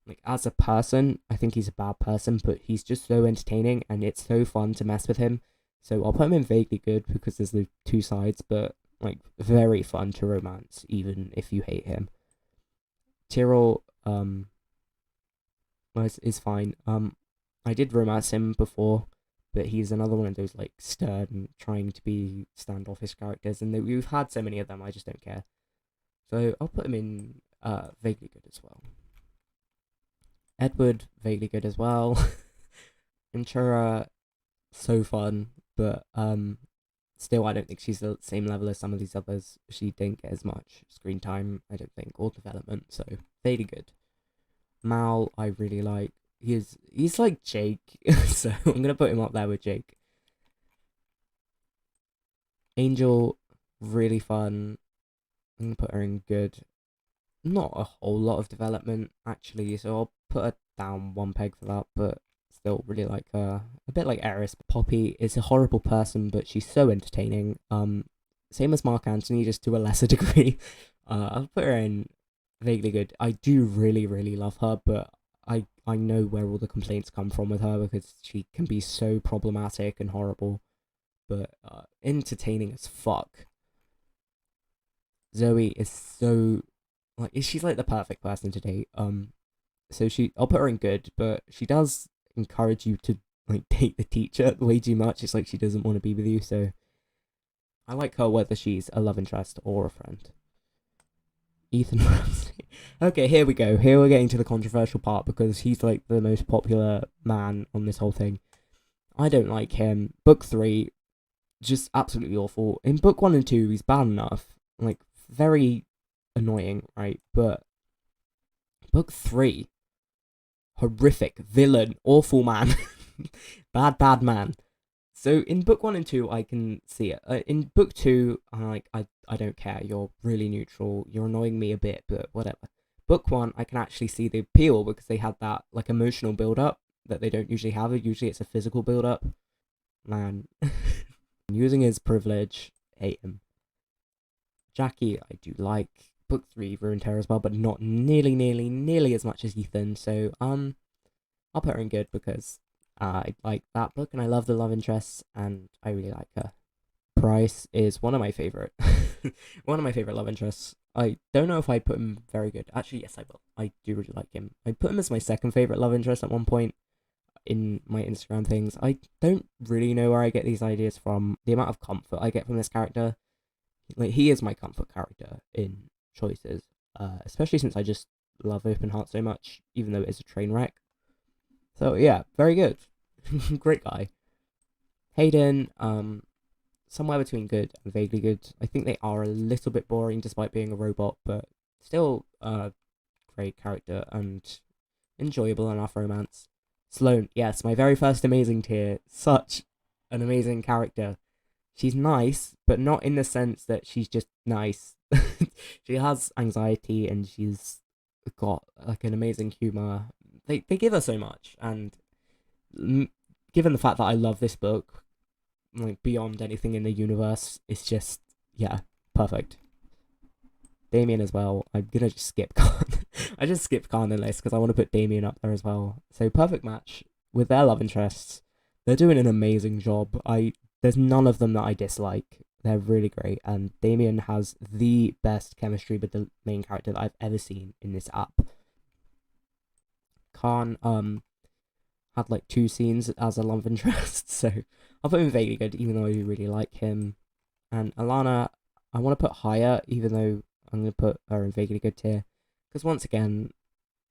Like as a person, I think he's a bad person, but he's just so entertaining and it's so fun to mess with him. So I'll put him in vaguely good because there's the two sides, but like very fun to romance, even if you hate him. Tyrell, well, is fine. I did romance him before, but he's another one of those like stern, trying to be standoffish characters, and we've had so many of them. I just don't care. So I'll put him in vaguely good as well. Edward, vaguely good as well. Ventura, so fun, but still I don't think she's the same level as some of these others. She didn't get as much screen time, I don't think, or development, so vaguely good. Mal, I really like. He's like Jake, so I'm gonna put him up there with Jake. Angel, really fun. I'm gonna put her in good. Not a whole lot of development actually, so I'll put her down one peg for that, but still really like her. A bit like Eris. Poppy is a horrible person, but she's so entertaining. Same as Mark Antony, just to a lesser degree. I'll put her in vaguely good. I do really, really love her, but I know where all the complaints come from with her because she can be so problematic and horrible, but entertaining as fuck. Zoe is so like she's like the perfect person to date. So I'll put her in good, but she does encourage you to like date the teacher way too much. It's like she doesn't want to be with you, so I like her whether she's a love interest or a friend. Ethan Ramsey. Okay, here we go. Here we're getting to the controversial part because he's like the most popular man on this whole thing. I don't like him. Book 3, just absolutely awful. In book 1 and 2, he's bad enough. Like, very annoying, right? But book 3, horrific, villain, awful man. bad man. So in book 1 and 2, I can see it. In book 2, I don't care. You're really neutral. You're annoying me a bit, but whatever. Book 1, I can actually see the appeal because they had that like emotional build up that they don't usually have. Usually it's a physical build up. Man, using his privilege, hate him. Jackie, I do like. Book 3, ruined her as well, but not nearly as much as Ethan. So I'll put her in good because I like that book and I love the love interests and I really like her. Bryce is one of my favorite love interests. I don't know if I'd put him very good. Actually, yes, I will. I do really like him. I put him as my second favorite love interest at one point in my Instagram things. I don't really know where I get these ideas from. The amount of comfort I get from this character, like he is my comfort character in choices. Especially since I just love Open Heart so much, even though it is a train wreck. So yeah, very good. Great guy. Hayden, somewhere between good and vaguely good. I think they are a little bit boring despite being a robot, but still a great character and enjoyable enough romance. Sloane, yes, my very first amazing tier. Such an amazing character. She's nice, but not in the sense that she's just nice. She has anxiety and she's got like an amazing humor. They give her so much, and given the fact that I love this book, like beyond anything in the universe, it's just perfect. Damien as well. I'm gonna just skip Khan. I just skipped Khan the list because I want to put Damien up there as well. So perfect match with their love interests. They're doing an amazing job. There's none of them that I dislike. They're really great, and Damien has the best chemistry with the main character that I've ever seen in this app. Khan had like 2 scenes as a love interest, so I'll put him vaguely good, even though I do really like him. And Alana, I want to put higher, even though I'm going to put her in vaguely good tier, because once again,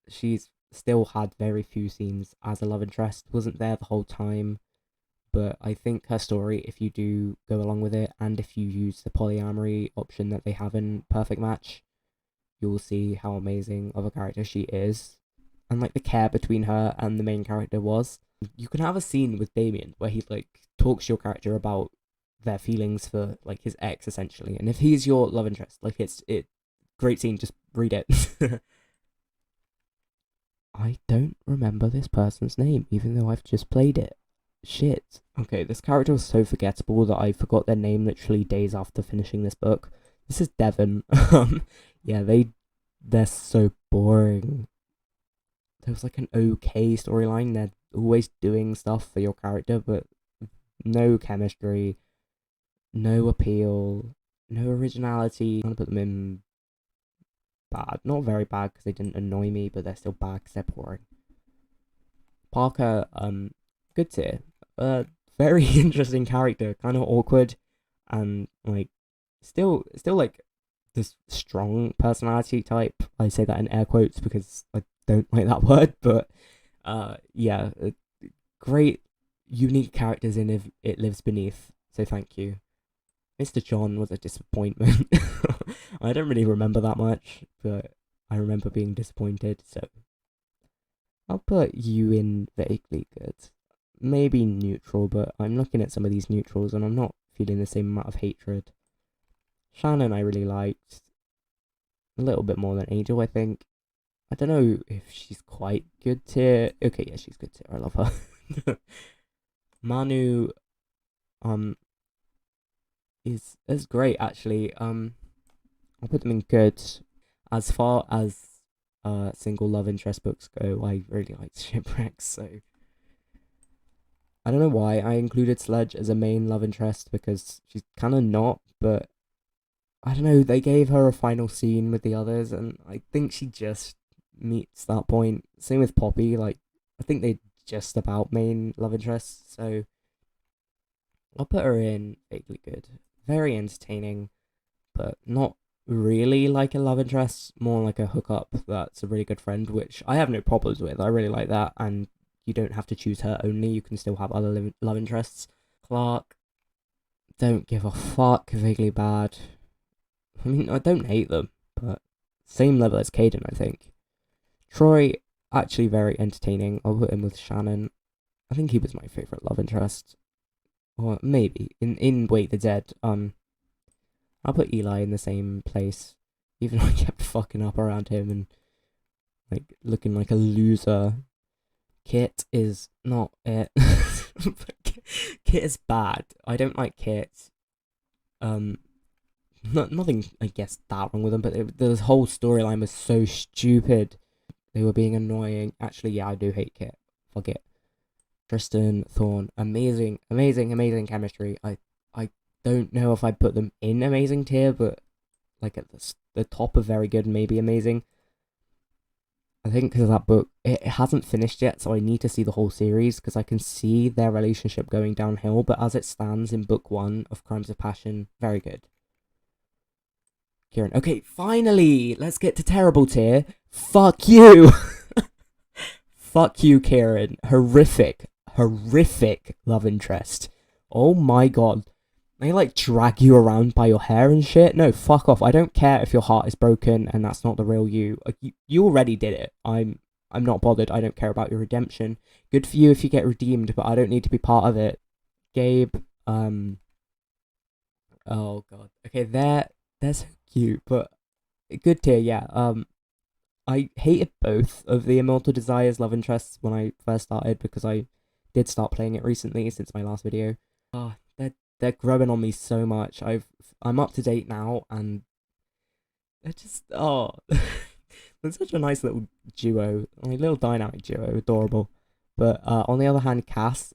she's still had very few scenes as a love interest, wasn't there the whole time, but I think her story, if you do go along with it, and if you use the polyamory option that they have in Perfect Match, you'll see how amazing of a character she is, and like the care between her and the main character was. You can have a scene with Damien where he like talks to your character about their feelings for like his ex essentially, and if he's your love interest, like it great scene, just read it. I don't remember this person's name, even though I've just played it. Shit. Okay, this character was so forgettable that I forgot their name literally days after finishing this book. This is Devon. Yeah, they're so boring. There was like an okay storyline. They're always doing stuff for your character, but no chemistry, no appeal, no originality. I'm gonna put them in bad. Not very bad because they didn't annoy me, but they're still bad because they're boring. Parker, good tier. Very interesting character, kind of awkward, and like still like this strong personality type. I say that in air quotes because I don't like that word, but yeah, great, unique characters in If It Lives Beneath. So thank you. Mr. John was a disappointment. I don't really remember that much, but I remember being disappointed. So I'll put you in vaguely good. Maybe neutral, but I'm looking at some of these neutrals and I'm not feeling the same amount of hatred. Shannon I really liked. A little bit more than Angel, I think. I don't know if she's quite good tier. Okay, yeah, she's good tier. I love her. Manu, is great actually. I'll put them in good. As far as single love interest books go, I really liked Shipwrecks, so I don't know why I included Sledge as a main love interest because she's kind of not, but I don't know, they gave her a final scene with the others and I think she just meets that point. Same with Poppy, like I think they just about main love interests, so I'll put her in vaguely good. Very entertaining, but not really like a love interest, more like a hookup that's a really good friend, which I have no problems with. I really like that, and you don't have to choose her only, you can still have other love interests. Clark, don't give a fuck, vaguely bad. I mean, I don't hate them, but same level as Caden, I think. Troy, actually very entertaining. I'll put him with Shannon. I think he was my favourite love interest. Or maybe in Wait the Dead. I'll put Eli in the same place, even though I kept fucking up around him and like looking like a loser. Kit is not it. Kit is bad. I don't like Kit. Nothing I guess that wrong with them, but the whole storyline was so stupid. They were being annoying. Actually, yeah, I do hate Kit. Fuck it. Tristan, Thorn, amazing chemistry. I don't know if I'd put them in amazing tier, but like at the top of very good, maybe amazing. I think because of that book, it hasn't finished yet, so I need to see the whole series because I can see their relationship going downhill, but as it stands in book 1 of Crimes of Passion, very good. Kieran, okay, finally, let's get to terrible tier. Fuck you! Fuck you, Kieran. Horrific love interest. Oh my god. They like drag you around by your hair and shit. No, fuck off. I don't care if your heart is broken and that's not the real you. You already did it. I'm not bothered. I don't care about your redemption. Good for you if you get redeemed, but I don't need to be part of it. Gabe, oh god. Okay, they're so cute, but good tier, yeah. I hated both of the Immortal Desires love interests when I first started because I did start playing it recently since my last video. Oh, they're growing on me so much. I'm up to date now, and they're just they're such a nice little duo, like little dynamic duo, adorable. But on the other hand, Cass,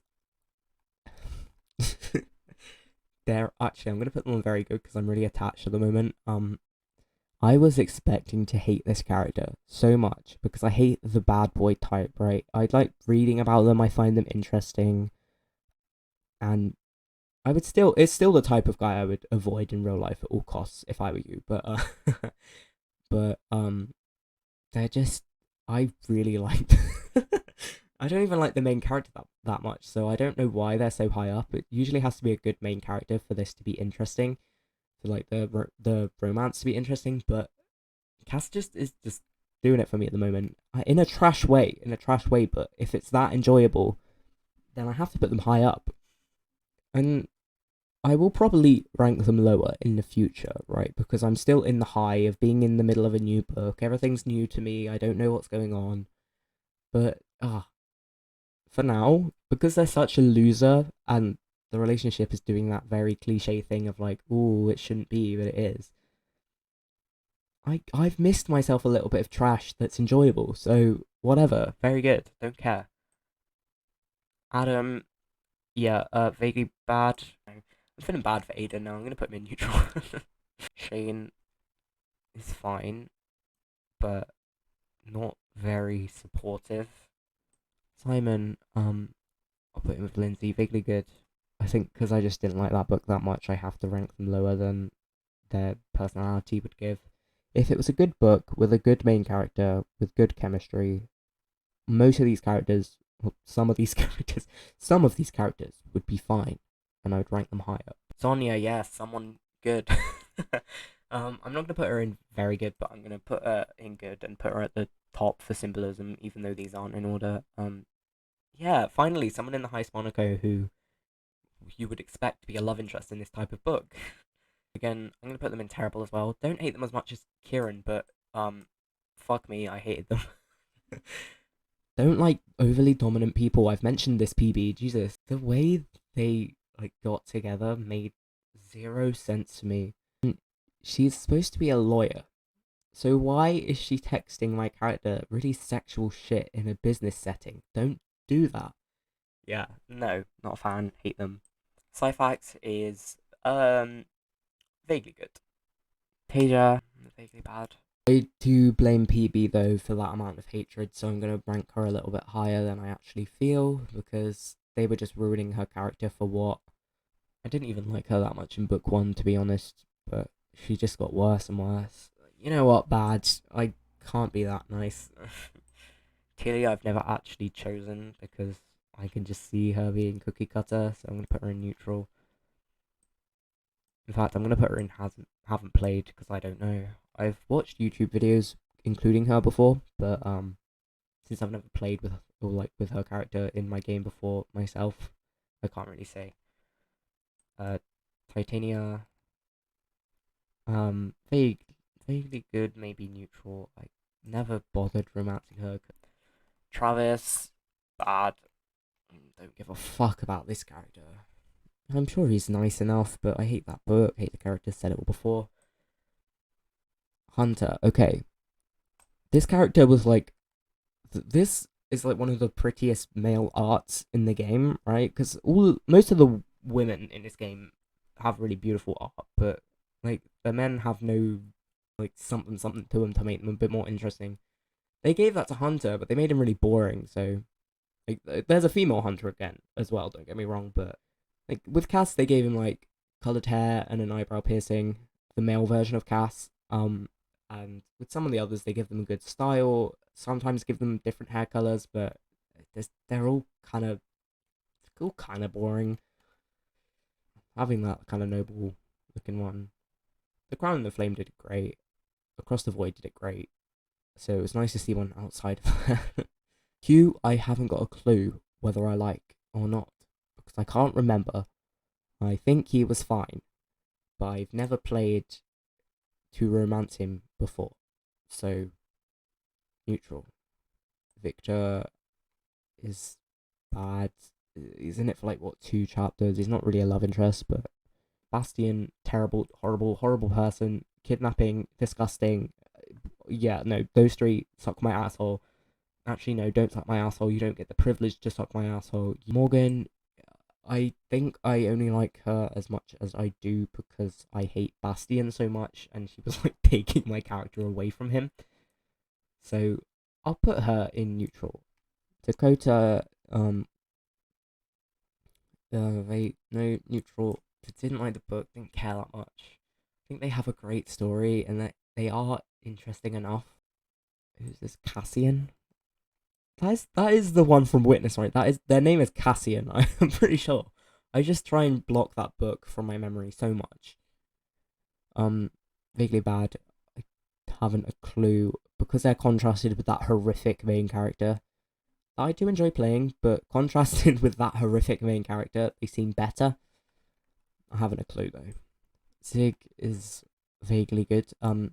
they're actually I'm gonna put them on very good because I'm really attached at the moment. I was expecting to hate this character so much because I hate the bad boy type, right? I like reading about them, I find them interesting, and it's still the type of guy I would avoid in real life at all costs if I were you. But but they're just I really like I don't even like the main character that much, so I don't know why they're so high up. It usually has to be a good main character for this to be interesting, for like the romance to be interesting. But Cass just is just doing it for me at the moment in a trash way, But if it's that enjoyable, then I have to put them high up, and I will probably rank them lower in the future, right? Because I'm still in the high of being in the middle of a new book. Everything's new to me. I don't know what's going on, but for now, because they're such a loser and the relationship is doing that very cliche thing of like, oh, it shouldn't be, but it is. I've missed myself a little bit of trash that's enjoyable. So whatever, very good. Don't care. Adam, yeah, vaguely bad. I'm feeling bad for Aiden now. I'm gonna put him in neutral. Shane is fine, but not very supportive. Simon, I'll put him with Lindsay. Vaguely good. I think because I just didn't like that book that much, I have to rank them lower than their personality would give. If it was a good book with a good main character, with good chemistry, most of these characters, well, some of these characters would be fine, and I would rank them higher. Sonia, yes, someone good. I'm not gonna put her in very good, but I'm gonna put her in good and put her at the top for symbolism, even though these aren't in order. Yeah, finally, someone in the highest Monaco who you would expect to be a love interest in this type of book. Again, I'm gonna put them in terrible as well. Don't hate them as much as Kieran, but fuck me, I hated them. Don't like overly dominant people. I've mentioned this, PB. Jesus, the way they like got together made zero sense to me. She's supposed to be a lawyer, so why is she texting my character really sexual shit in a business setting? Don't do that. Yeah, no, not a fan. Hate them. Sci-Fact is vaguely good. Tasia, vaguely bad. I do blame PB though for that amount of hatred, so I'm gonna rank her a little bit higher than I actually feel because they were just ruining her character for what? I didn't even like her that much in book one, to be honest, but she just got worse and worse. You know what, bad? I can't be that nice. Tilly, I've never actually chosen because I can just see her being cookie cutter, so I'm gonna put her in neutral. In fact, I'm gonna put her in hasn't haven't played because I don't know. I've watched YouTube videos including her before, but since I've never played with or like with her character in my game before myself, I can't really say. Uh, Titania, vaguely good, maybe neutral. I never bothered romancing her. Travis, bad. Don't give a fuck about this character. I'm sure he's nice enough, but I hate that book. Hate the character. Said it all before. Hunter. Okay, this character was like this is like one of the prettiest male arts in the game, right? Because most of the women in this game have really beautiful art, but like the men have no like something to them to make them a bit more interesting. They gave that to Hunter, but they made him really boring. So like, there's a female Hunter again as well. Don't get me wrong, but like with Cass, they gave him like colored hair and an eyebrow piercing. The male version of Cass. And with some of the others, they give them a good style. Sometimes give them different hair colors, but they're all kind of boring. Having that kind of noble looking one. The Crown and the Flame did it great. Across the Void did it great. So it was nice to see one outside of that. Q, I haven't got a clue whether I like or not because I can't remember. I think he was fine, but I've never played to romance him before. So neutral. Victor is bad. He's in it for like what 2 chapters. He's not really a love interest, but Bastian, terrible, horrible, horrible person. Kidnapping, disgusting. Yeah, no, those three suck my asshole. Actually, no, don't suck my asshole. You don't get the privilege to suck my asshole. Morgan, I think I only like her as much as I do because I hate Bastian so much, and she was like taking my character away from him. So I'll put her in neutral. Dakota, they no neutral. Didn't like the book. Didn't care that much. I think they have a great story and that they are interesting enough. Who's this Cassian? that is the one from Witness, right? That is their name is Cassian. I'm pretty sure. I just try and block that book from my memory so much. Um, Vaguely Bad. I haven't a clue because they're contrasted with that horrific main character. I do enjoy playing, but contrasted with that horrific main character, they seem better. I haven't a clue though. Zig is vaguely good. I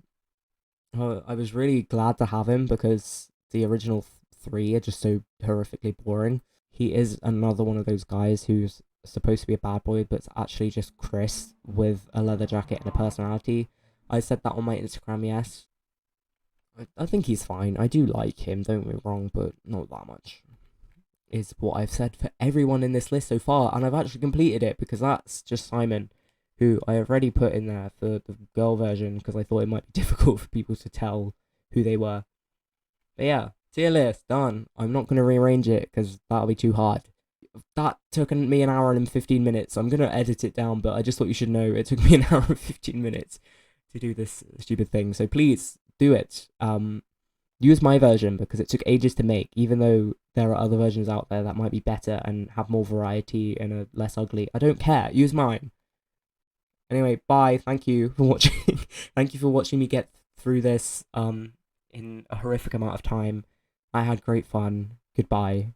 was really glad to have him because the original three are just so horrifically boring. He is another one of those guys who's supposed to be a bad boy, but it's actually just Chris with a leather jacket and a personality. I said that on my Instagram, yes. I think he's fine. I do like him, don't get me wrong, but not that much. Is what I've said for everyone in this list so far, and I've actually completed it because that's just Simon, who I have already put in there for the girl version because I thought it might be difficult for people to tell who they were. But yeah, tier list, done. I'm not going to rearrange it because that'll be too hard. That took me an hour and 15 minutes. I'm going to edit it down, but I just thought you should know it took me an hour and 15 minutes to do this stupid thing. So please do it. Use my version because it took ages to make, even though there are other versions out there that might be better and have more variety and are less ugly. I don't care. Use mine. Anyway, bye. Thank you for watching. Thank you for watching me get through this in a horrific amount of time. I had great fun. Goodbye.